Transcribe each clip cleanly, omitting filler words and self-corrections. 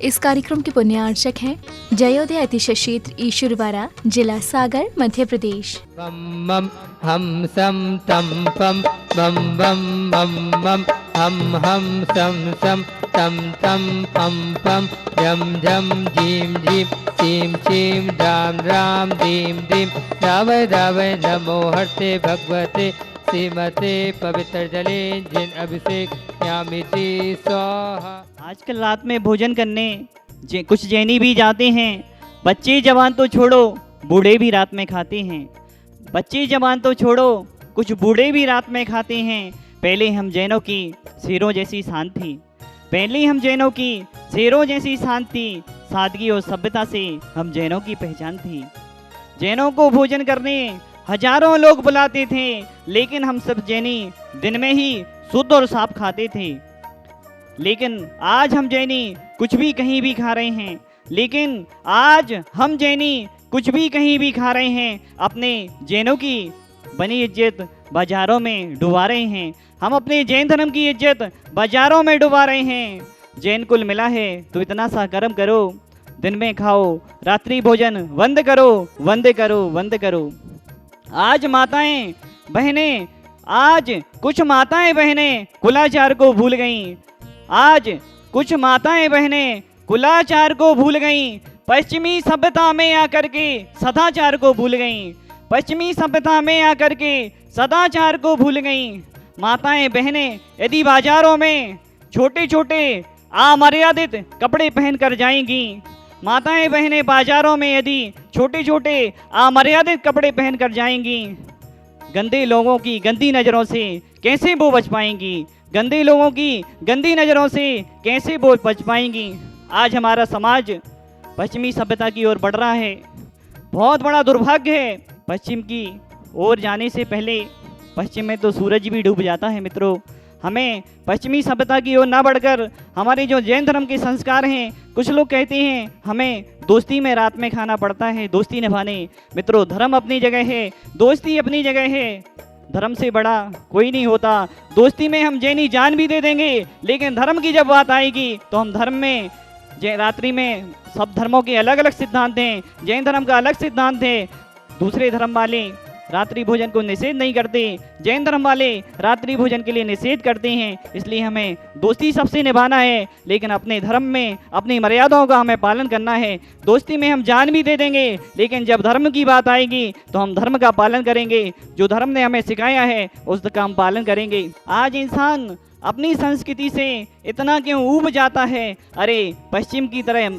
इस कार्यक्रम के पुण्यार्चक हैं जयोदय अतिशय क्षेत्र ईश्वरवाड़ा, जिला सागर, मध्य प्रदेश। बम बम हम सम तम पम बम बम बम बम हम सम सम तम तम पम पम झम झम झीम झीम चीम चीम राम राम धीम धीम रावय रावय नमो हर्ते भगवते श्रीमते पवित्र जले जिन अभिषेक यामिति स्वाहा। आजकल रात में भोजन करने कुछ जैनी भी जाते हैं। बच्चे जवान तो छोड़ो, बूढ़े भी रात में खाते हैं। बच्चे जवान तो छोड़ो, कुछ बूढ़े भी रात में खाते हैं। पहले हम जैनों की शेरों जैसी शान थी, पहले हम जैनों की शेरों जैसी शान थी। सादगी और सभ्यता से हम जैनों की पहचान थी। जैनों को भोजन करने हजारों लोग बुलाते थे, लेकिन हम सब जैनी दिन में ही शुद्ध और साफ खाते थे। लेकिन आज हम जैनी कुछ भी कहीं भी खा रहे हैं, लेकिन आज हम जैनी कुछ भी कहीं भी खा रहे हैं। अपने जैनों की बनी इज्जत बाजारों में डुबा रहे हैं। हम अपने जैन धर्म की इज्जत बाजारों में डुबा रहे हैं। जैन कुल मिला है तो इतना सा कर्म करो, दिन में खाओ, रात्रि भोजन बंद करो, बंद करो, बंद करो। आज माताएं बहनें, आज कुछ माताएं बहनें कुलाचार को भूल गईं। आज कुछ माताएं बहनें कुलाचार को भूल गईं। पश्चिमी सभ्यता में आकर के सदाचार को भूल गईं। पश्चिमी सभ्यता में आकर के सदाचार को भूल गईं। माताएं बहनें यदि बाजारों में छोटे छोटे अमर्यादित कपड़े पहनकर जाएंगी, माताएं बहनें बाजारों में यदि छोटे छोटे अमर्यादित कपड़े पहनकर जाएंगी, गंदे लोगों की गंदी नज़रों से कैसे वो बच पाएंगी? गंदे लोगों की गंदी नज़रों से कैसे वो बच पाएंगी? आज हमारा समाज पश्चिमी सभ्यता की ओर बढ़ रहा है। बहुत बड़ा दुर्भाग्य है। पश्चिम की ओर जाने से पहले पश्चिम में तो सूरज भी डूब जाता है। मित्रों, हमें पश्चिमी सभ्यता की ओर ना बढ़कर हमारे जो जैन धर्म के संस्कार हैं, कुछ लोग कहते हैं हमें दोस्ती में रात में खाना पड़ता है, दोस्ती निभाने। मित्रों, धर्म अपनी जगह है, दोस्ती अपनी जगह है। धर्म से बड़ा कोई नहीं होता। दोस्ती में हम जैनी जान भी दे देंगे, लेकिन धर्म की जब बात आएगी तो हम धर्म में रात्रि में सब धर्मों के अलग अलग सिद्धांत हैं। जैन धर्म का अलग सिद्धांत है। दूसरे धर्म वाले रात्रि भोजन को निषेध नहीं करते, जैन धर्म वाले रात्रि भोजन के लिए निषेध करते हैं। इसलिए हमें दोस्ती सबसे निभाना है, लेकिन अपने धर्म में अपनी मर्यादाओं का हमें पालन करना है। दोस्ती में हम जान भी दे देंगे, लेकिन जब धर्म की बात आएगी तो हम धर्म का पालन करेंगे। जो धर्म ने हमें सिखाया है उसका हम पालन करेंगे। आज इंसान अपनी संस्कृति से इतना क्यों ऊब जाता है? अरे पश्चिम की तरह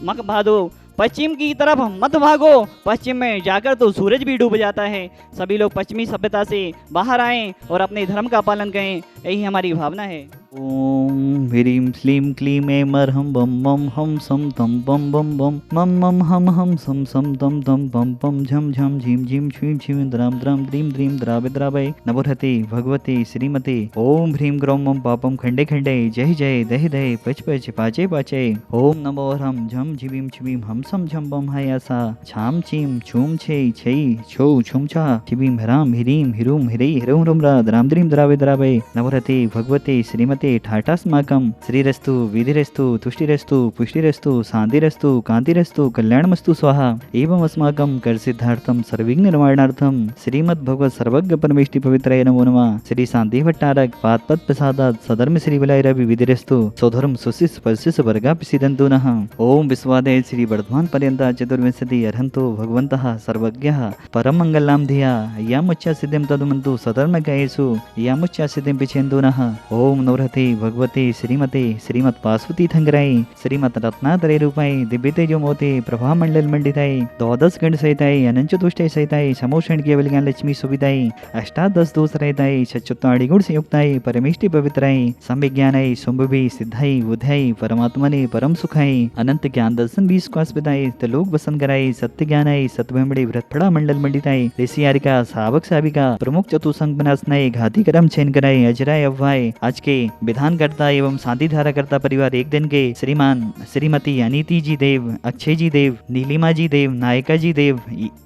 मत भागो, पश्चिम की तरफ मत भागो। पश्चिम में जाकर तो सूरज भी डूब जाता है। सभी लोग पश्चिमी सभ्यता से बाहर आएं और अपने धर्म का पालन करें, यही हमारी भावना है। ओम ह्रीं श्लीं क्लीं ऐं अर्हं बम मम हम सम तम बम बम बम मम मम हम सम सम तम तम बम बम झम झम झीम झीम छीं छीं द्राम द्राम द्रीं द्रीं द्रावे द्रावय नमोहते भगवते श्रीमते ओम ह्रीं ग्रौं मम पापम खंडे खंडे जय जय दहि दहि पच पच पाचे पाचे ओम नमो हरम झम झिबीम छिबीम हम सम झम बम हयासा छाम चीम छूम छे छई छो छुम छा छिबीम हराम ह्रीं हिरूम ह्रई ह्रौं रुम रा द्राम द्रीं द्रावे द्रावय नमोहते भगवते श्रीमते ठाटास्माकं श्रीरस्तु विधिरस्तु तुष्टिरस्तु पुष्टिरस्तु शांतिरस्तु कांतिरस्तु कल्याणमस्तु स्वाहा एवं अस्माकं करसिद्धार्थं सर्वविघ्न निवारणार्थं श्रीमद् भगवत सर्वज्ञ परमेष्टि पवित्राय नमो नमः। श्री शांति भट्टारक पाद प्रसादात सधर्म श्री विलायरवि विधिरस्तु स्वधर्म सुशिष पशिष वर्गापि सिद्धन्तु नः। ओम विश्वादय श्री वर्धमान पर्यंत चतुर्विंशति अर्हन्तो भगवन्तः सर्वज्ञः परम मंगलां धिया यामुच्च सिद्धिं तदुमन्तु सधर्म गायेषु यामुच्च सिद्धिं पिछेन्तु नः। ओम नवरते भगवते श्रीमते श्रीमत् पार्वती थंगराय श्रीमत् रत्नात्रय रूपाय दिव्य तेजोमोते प्रभा मंडल मंडिताय द्वादश गण सहिताय अनंत चतुष्टय सहिताय समोषण केवल ज्ञान लक्ष्मी सुविधाय अष्टादश दोष रहिताय सच्चुत्ताड़ि गुण संयुक्ताय परमेष्टि पवित्राय संविज्ञानाय संभवे सिद्धाय बुद्धाय परमात्मने परम सुखाय अनंत ज्ञान दर्शन विश्वासविदाय तलोक वसन कराय सत्य ज्ञानाय सत्वमणि व्रतफड़ा मंडल मंडिताय ऋषियारिका सावक साविका प्रमुख चतुसंग बनासनाय घाती करम छेन कराय अजराय अव्वाय आज के विधानकर्ता एवं शांति धाराकर्ता परिवार एक दिन के श्रीमान श्रीमती अनीति जी देव, अक्षय जी देव, नीलिमा जी देव, नायका जी देव,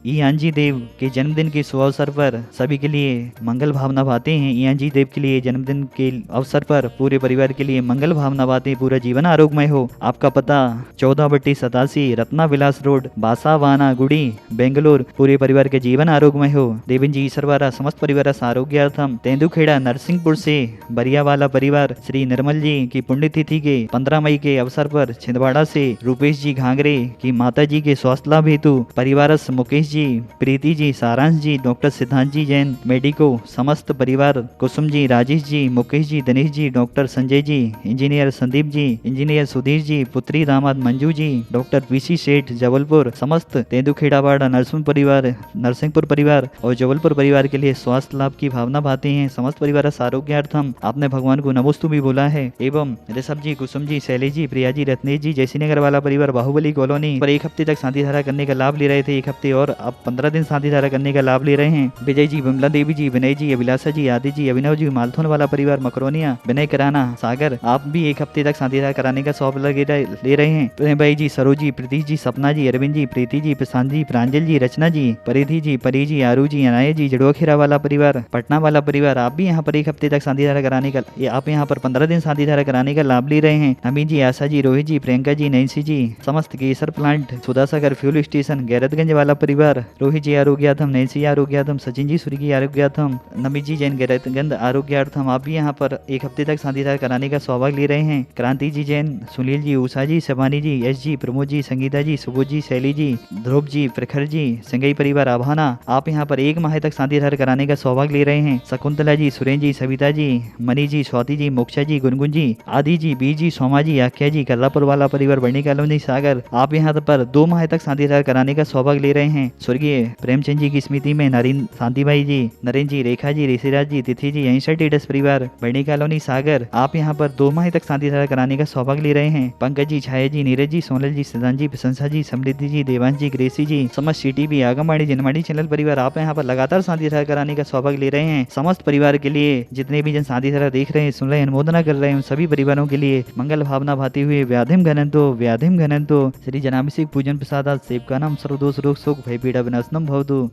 ईयान जी देव के जन्मदिन के शुभ अवसर पर सभी के लिए मंगल भावना बातें हैं। ईयान जी देव के लिए जन्मदिन के अवसर पर पूरे परिवार के लिए मंगल भावना बातें, पूरा जीवन आरोग्यमय हो। आपका पता 14/87 रत्ना विलास रोड, बासावाना गुड़ी, बेंगलोर। पूरे परिवार के जीवन आरोग्यमय हो। देवेन जी ईश्वरवारा समस्त परिवार आरोग्यार्थम तेंदुखेड़ा नरसिंहपुर से बरियावाला परिवार श्री निर्मल जी की पुण्यतिथि के 15 मई के अवसर पर छिंदवाड़ा से रूपेश जी घांगरे की माता जी के स्वास्थ्य लाभ हेतु परिवार मुकेश जी, प्रीति जी, सारांश जी, डॉक्टर सिद्धांत जी जैन मेडिको, समस्त परिवार Kusum ji, Rajesh ji, Mukesh ji, Dinesh ji, doctor Sanjay ji, engineer Sandeep ji, engineer Sudhir ji, पुत्री दामाद मंजू जी, डॉक्टर पीसी सेठ जबलपुर, समस्त तेंदुखेड़ावाड़ा नरसिंहपुर परिवार और जबलपुर परिवार के लिए स्वास्थ्य लाभ की भावना भाते हैं। समस्त परिवार आरोग्यार्थम आपने भगवान को नमोस्तु भी बोला है। एवं ऋषभ जी, कुसुम जी, शैली जी, प्रिया जी, रत्नेश जी, जयसी नगर वाला परिवार बाहुबली कॉलोनी पर 1 हफ्ते तक शांति धारा करने का लाभ ले रहे थे। 1 हफ्ते और अब 15 दिन शांति धारा करने का लाभ ले रहे हैं। विजय जी, विमला देवी जी, विनय जी, अभिलाषा जी, आदि जी, अभिनव जी, मालथोन वाला परिवार मकरोनिया, विनय कराना, सागर, आप भी 1 हफ्ते तक शांति धारा कराने का सौंप ले रहे हैं। प्रेम भाई जी, सरोज जी, प्रीति जी, सपना जी, अरविंद जी, प्रीति जी, प्रशांत जी, प्रांजल जी, रचना जी, परिधि जी, परी जी, आरू जी, अनाया जी, जड़ुआखेरा वाला परिवार, पटना वाला परिवार, आप भी यहाँ पर 1 हफ्ते तक शांति धारा कराने का, आप यहाँ पर 15 दिन शांति धारा कराने का लाभ ले रहे हैं। अमित जी, आशा जी, रोहित जी, प्रियंका जी, नैन्सी जी, समस्त Kesar plant, Sudhasagar fuel station, Gairatganj वाला परिवार, रोहित जी आरोग्यार्थम, नैन्सी आरोग्यार्थम, सचिन जी सूर्य आरोग्यार्थम, नमित जी जैन गैरतगंज आरोग्यार्थम, आप भी यहाँ पर 1 हफ्ते तक शांति धारा कराने का सौभाग्य ले रहे हैं। क्रांति जी जैन, सुनील जी, उषा जी, शबानी जी, यश जी, प्रमोद जी, संगीता जी, सुबोध जी, शैली जी, ध्रुव जी, प्रखर जी, संगई परिवार आभाना, आप यहाँ पर 1 माह तक शांति धारा कराने का सौभाग्य ले रहे हैं। शकुंतला जी, सुरेन जी, सविता जी, मनी जी, स्वाति जी, मोक्षा जी, गुनगुन जी, आदि जी, बी जी, सोमा जी, आख्या जी, कल्लापुर वाला परिवार, बर्णी कॉलोनी सागर, आप यहाँ पर 2 माह तक शांति धारा कराने का सौभाग्य ले रहे हैं। स्वर्गीय प्रेमचंद जी की स्मृति में नरेंद्र शांतिबाई जी, नरेंद्र जी, रेखा जी, ऋषिराज जी, तिथि जी, 61 टेडस परिवार, बर्णी कॉलोनी सागर, आप यहाँ पर 2 माह तक शांति धारा कराने का सौभाग्य ले रहे हैं। पंकज जी, छाया जी, नीरज जी, सोनल जी, सिद्धांत जी, प्रशंसा जी, समृद्धि जी, देवांश जी, ग्रेसी जी, समस्त सिटी भी, आगमवाणी, जनवाणी चैनल परिवार, आप यहाँ पर लगातार शांति धारा कराने का सौभाग्य ले रहे हैं। समस्त परिवार के लिए जितने भी जन शांति धारा देख रहे हैं, सुन रहे हैं, अनुमोदना कर रहे हैं, उन सभी परिवारों के लिए मंगल भावना भाती हुए व्याधिम घनंतो श्री जनाभिषेक पूजन प्रसादात सेवकानां सर्वदोष रोग शोक भय पीड़ा विनाशनम भवतु।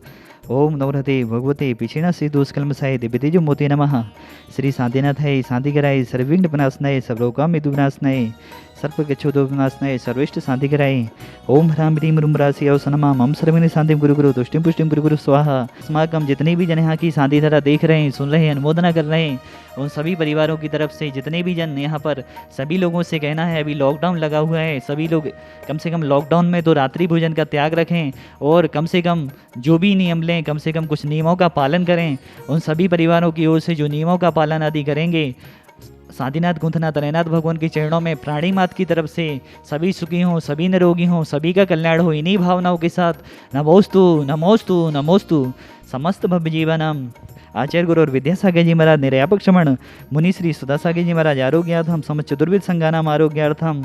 ओम नवरते भगवते पिछिणा से दोषकलमसाय दिव्यतेजो मोते नमः। श्री शांतिनाथाय शांतिकराय सर्वविघ्न विनाशनाय सर्वलोकामितु विनाशनाय सर्पगच्छोदो विनाशनाय सर्वेष्ट शांतिकराय। ओम ह्रां ह्रीं रूं राशि अवसनमा मम सर्वनि शांतिं गुरु गुरु तुष्टिं पुष्टिं गुरु गुरु स्वाहा। अस्माकम जितने भी जन यहाँ की शांति धारा देख रहे हैं, सुन रहे हैं, अनुमोदना कर रहे हैं, उन सभी परिवारों की तरफ से जितने भी जन यहाँ पर सभी लोगों से कहना है, अभी लॉकडाउन लगा हुआ है, सभी लोग कम से कम लॉकडाउन में तो रात्रि भोजन का त्याग रखें और कम से कम जो भी नियम लें, कम से कम कुछ नियमों का पालन करें। उन सभी परिवारों की ओर से जो नियमों का पालन आदि करेंगे, साधीनाथ गुंथनाथ तनयनाथ भगवान के चरणों में प्राणी मात की तरफ से सभी सुखी हों, सभी निरोगी हों, सभी का कल्याण हो। इन्हीं भावनाओं के साथ नमोस्तु नमोस्तु नमोस्तु समस्त भव जीवनम। आचार्य गुरु और विद्यासागर जी महाराज निर्यापक क्षमण, मुनि श्री सुधासागर जी महाराज आरोग्यार्थम, समस्त चतुर्विद संगानाम आरोग्यार्थम,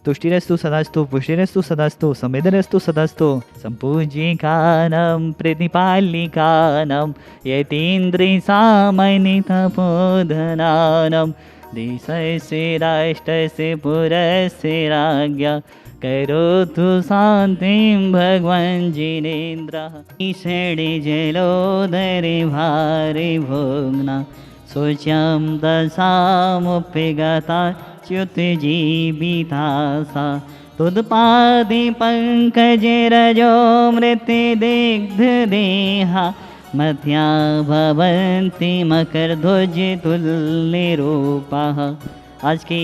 तुष्टिरस्तु सदास्तु पुष्टिरस्तु सदास्तु समेदरस्तु सदास्तु संपूजिकानं प्रतिपालिकानं यतीन्द्रि सामनितपोधनानं देशस्य राष्ट्रस्य पुरस्य राज्ञा करोतु शान्तिं भगवान् जिनेन्द्रः। ईषणे जलोदरे भारे भोग्ना शोच्यं दशामुपगता च्युतजीविता सा तुदपादे पंकजे रजो मृत्युदिग्धदेहा मध्या भवन्ति मकरध्वज तुल्यरूपाः। आज के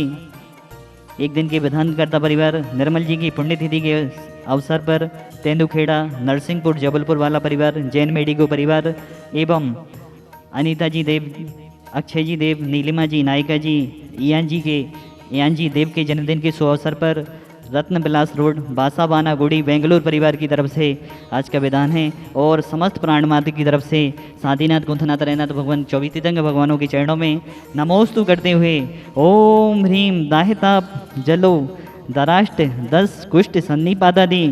एक दिन के विधानकर्ता परिवार निर्मल जी की पुण्यतिथि के अवसर पर तेंदुखेड़ा नरसिंहपुर जबलपुर वाला परिवार, जैन मेडिको परिवार एवं अनीता जी देव, अक्षय जी देव, नीलिमा जी, नायिका जी, ईयान जी देव के जन्मदिन के शुभ अवसर पर रत्न विलास रोड, बासावाना गुड़ी, बेंगलुरु परिवार की तरफ से आज का विधान है और समस्त प्राण माता की तरफ से साधीनाथ गुंथनाथ तनयनाथ भगवान 24 तीर्थंक भगवानों के चरणों में नमोस्तु करते हुए ओम ह्रीम दाहिताप जलो दराष्ट 10 कुष्ठ सन्निपादादि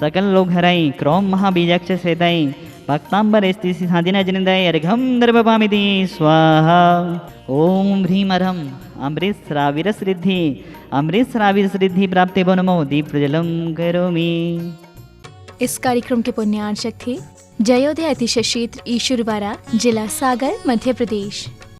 सकल लोग हराई क्रौम महाबीजाक्ष सेताई भक्तांबर स्ति साधिना जनिंदय अर्घम दर्भपामिति स्वाहा। ओम ह्रीं अर्हम अमृत श्राविर सिद्धि प्राप्ते वो नमो दीप प्रज्वलम करोमि। इस कार्यक्रम के पुण्यार्चक थे जयोदय अतिशय क्षेत्र ईश्वरवाड़ा, जिला सागर, मध्य प्रदेश।